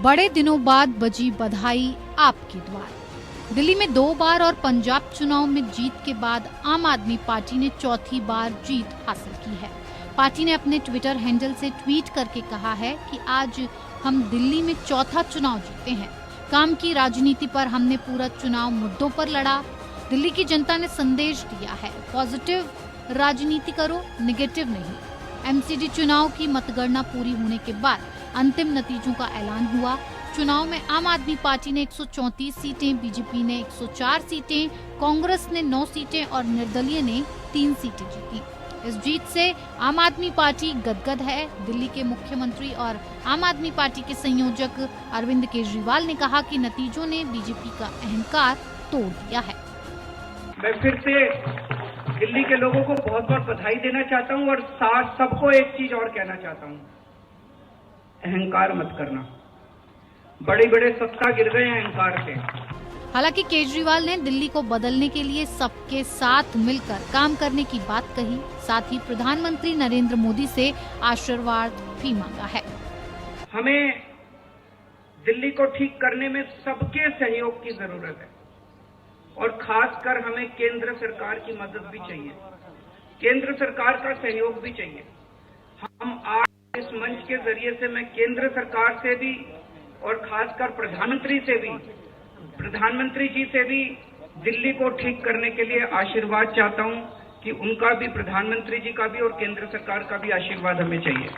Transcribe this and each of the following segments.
बड़े दिनों बाद बजी बधाई आपके द्वार। दिल्ली में 2 बार और पंजाब चुनाव में जीत के बाद आम आदमी पार्टी ने चौथी बार जीत हासिल की है। पार्टी ने अपने ट्विटर हैंडल से ट्वीट करके कहा है कि आज हम दिल्ली में चौथा चुनाव जीते हैं। काम की राजनीति पर हमने पूरा चुनाव मुद्दों पर लड़ा। दिल्ली की जनता ने संदेश दिया है, पॉजिटिव राजनीति करो, नेगेटिव नहीं। एमसीडी चुनाव की मतगणना पूरी होने के बाद अंतिम नतीजों का ऐलान हुआ। चुनाव में आम आदमी पार्टी ने 134 सीटें, बीजेपी ने 104 सीटें, कांग्रेस ने 9 सीटें और निर्दलीय ने 3 सीटें जीती। इस जीत से आम आदमी पार्टी गदगद है। दिल्ली के मुख्यमंत्री और आम आदमी पार्टी के संयोजक अरविंद केजरीवाल ने कहा कि नतीजों ने बीजेपी का अहंकार तोड़ दिया है। मैं फिर से दिल्ली के लोगों को बहुत बहुत बधाई देना चाहता हूं और साथ सबको एक चीज और कहना चाहता हूं, अहंकार मत करना। बड़े बड़े सत्ता गिर गए हैं अहंकार से। हालांकि केजरीवाल ने दिल्ली को बदलने के लिए सबके साथ मिलकर काम करने की बात कही। साथ ही प्रधानमंत्री नरेंद्र मोदी से आशीर्वाद भी मांगा है। हमें दिल्ली को ठीक करने में सबके सहयोग की जरूरत है और खासकर हमें केंद्र सरकार की मदद भी चाहिए, केंद्र सरकार का सहयोग भी चाहिए। हम आज इस मंच के जरिए से मैं केंद्र सरकार से भी और खासकर प्रधानमंत्री जी से भी दिल्ली को ठीक करने के लिए आशीर्वाद चाहता हूं कि उनका भी, प्रधानमंत्री जी का भी और केंद्र सरकार का भी आशीर्वाद हमें चाहिए।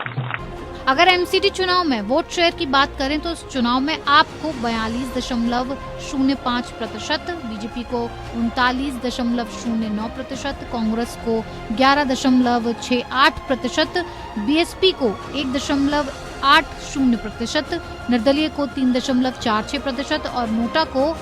अगर एमसीडी चुनाव में वोट शेयर की बात करें तो इस चुनाव में आपको 42.05%, बीजेपी को 39.09%, कांग्रेस को 11.68%, बीएसपी को 1.80%, निर्दलीय को 3.46% और नोटा को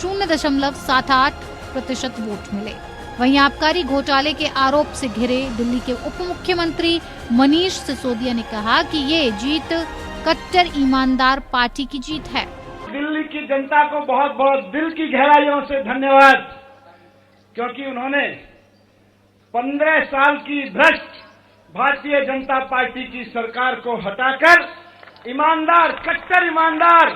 0.78% वोट मिले। वहीं आबकारी घोटाले के आरोप से घिरे दिल्ली के उप मुख्यमंत्री मनीष सिसोदिया ने कहा कि ये जीत कट्टर ईमानदार पार्टी की जीत है। दिल्ली की जनता को बहुत बहुत दिल की गहराइयों से धन्यवाद, क्योंकि उन्होंने 15 साल की भ्रष्ट भारतीय जनता पार्टी की सरकार को हटाकर ईमानदार, कट्टर ईमानदार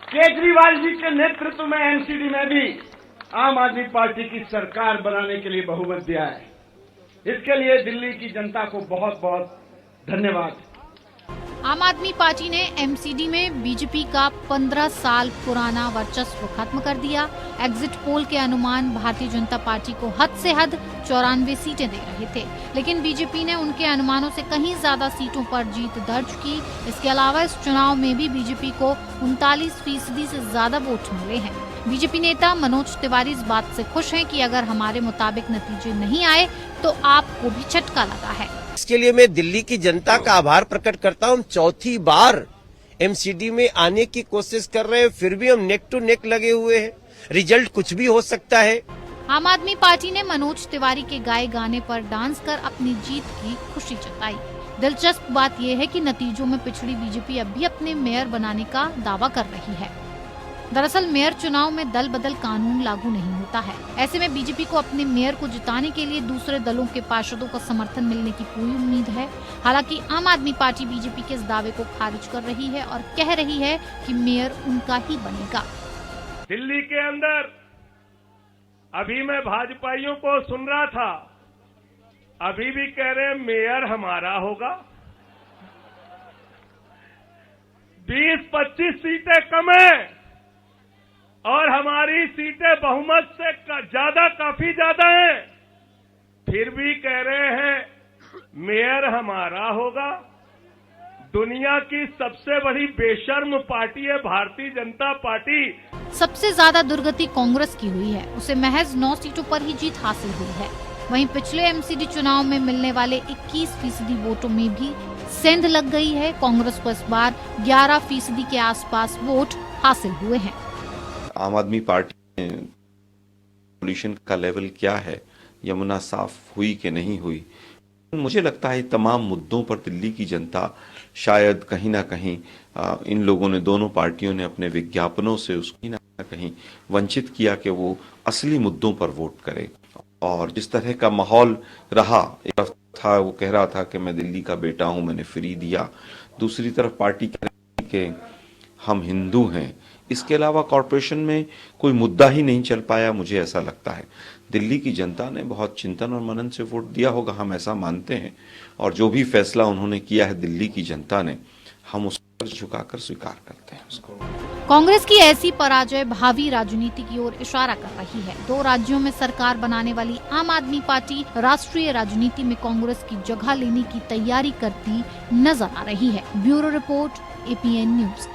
केजरीवाल जी के नेतृत्व में एमसीडी में भी आम आदमी पार्टी की सरकार बनाने के लिए बहुमत दिया है। इसके लिए दिल्ली की जनता को बहुत बहुत धन्यवाद। आम आदमी पार्टी ने एमसीडी में बीजेपी का 15 साल पुराना वर्चस्व खत्म कर दिया। एग्जिट पोल के अनुमान भारतीय जनता पार्टी को हद से हद 94 सीटें दे रहे थे, लेकिन बीजेपी ने उनके अनुमानों से कहीं ज्यादा सीटों पर जीत दर्ज की। इसके अलावा इस चुनाव में भी बीजेपी को 39% से ज्यादा वोट मिले हैं। बीजेपी नेता मनोज तिवारी इस बात से खुश हैं कि अगर हमारे मुताबिक नतीजे नहीं आए तो आपको भी झटका लगा है। इसके लिए मैं दिल्ली की जनता का आभार प्रकट करता हूं। चौथी बार एमसीडी में आने की कोशिश कर रहे हैं, फिर भी हम नेक टू नेक लगे हुए हैं। रिजल्ट कुछ भी हो सकता है। आम आदमी पार्टी ने मनोज तिवारी के गाए गाने पर डांस कर अपनी जीत की खुशी जताई। दिलचस्प बात यह है कि नतीजों में पिछड़ी बीजेपी अब भी अपने मेयर बनाने का दावा कर रही है। दरअसल मेयर चुनाव में दल बदल कानून लागू नहीं होता है। ऐसे में बीजेपी को अपने मेयर को जिताने के लिए दूसरे दलों के पार्षदों का समर्थन मिलने की पूरी उम्मीद है। हालांकि आम आदमी पार्टी बीजेपी के इस दावे को खारिज कर रही है और कह रही है कि मेयर उनका ही बनेगा। दिल्ली के अंदर अभी मैं भाजपाइयों को सुन रहा था, अभी भी कह रहे हैं मेयर हमारा होगा। 20-25 सीटें कम है और हमारी सीटें बहुमत से ज्यादा, काफी ज्यादा हैं, फिर भी कह रहे हैं मेयर हमारा होगा। दुनिया की सबसे बड़ी बेशर्म पार्टी है भारतीय जनता पार्टी। सबसे ज्यादा दुर्गति कांग्रेस की हुई है, उसे महज 9 सीटों पर ही जीत हासिल हुई है। वहीं पिछले एमसीडी चुनाव में मिलने वाले 21% वोटों में भी सेंध लग गई है। कांग्रेस को इस बार 11% के आसपास वोट हासिल हुए हैं। आम आदमी पार्टी में पोल्यूशन का लेवल क्या है, यमुना साफ हुई कि नहीं हुई, मुझे लगता है तमाम मुद्दों पर दिल्ली की जनता शायद कहीं ना कहीं इन लोगों ने, दोनों पार्टियों ने अपने विज्ञापनों से उसको कहीं ना कहीं वंचित किया कि वो असली मुद्दों पर वोट करे। और जिस तरह का माहौल रहा, एक तरफ था वो कह रहा था कि मैं दिल्ली का बेटा हूं, मैंने फ्री दिया, दूसरी तरफ पार्टी कह रही कि हम हिंदू हैं। इसके अलावा कॉरपोरेशन में कोई मुद्दा ही नहीं चल पाया, मुझे ऐसा लगता है। दिल्ली की जनता ने बहुत चिंतन और मनन से वोट दिया होगा, हम ऐसा मानते हैं। और जो भी फैसला उन्होंने किया है दिल्ली की जनता ने, हम उस पर झुकाकर स्वीकार करते हैं उसको। कांग्रेस की ऐसी पराजय भावी राजनीति की ओर इशारा कर रही है। 2 राज्यों में सरकार बनाने वाली आम आदमी पार्टी राष्ट्रीय राजनीति में कांग्रेस की जगह लेने की तैयारी करती नजर आ रही है। Bureau report, APN news.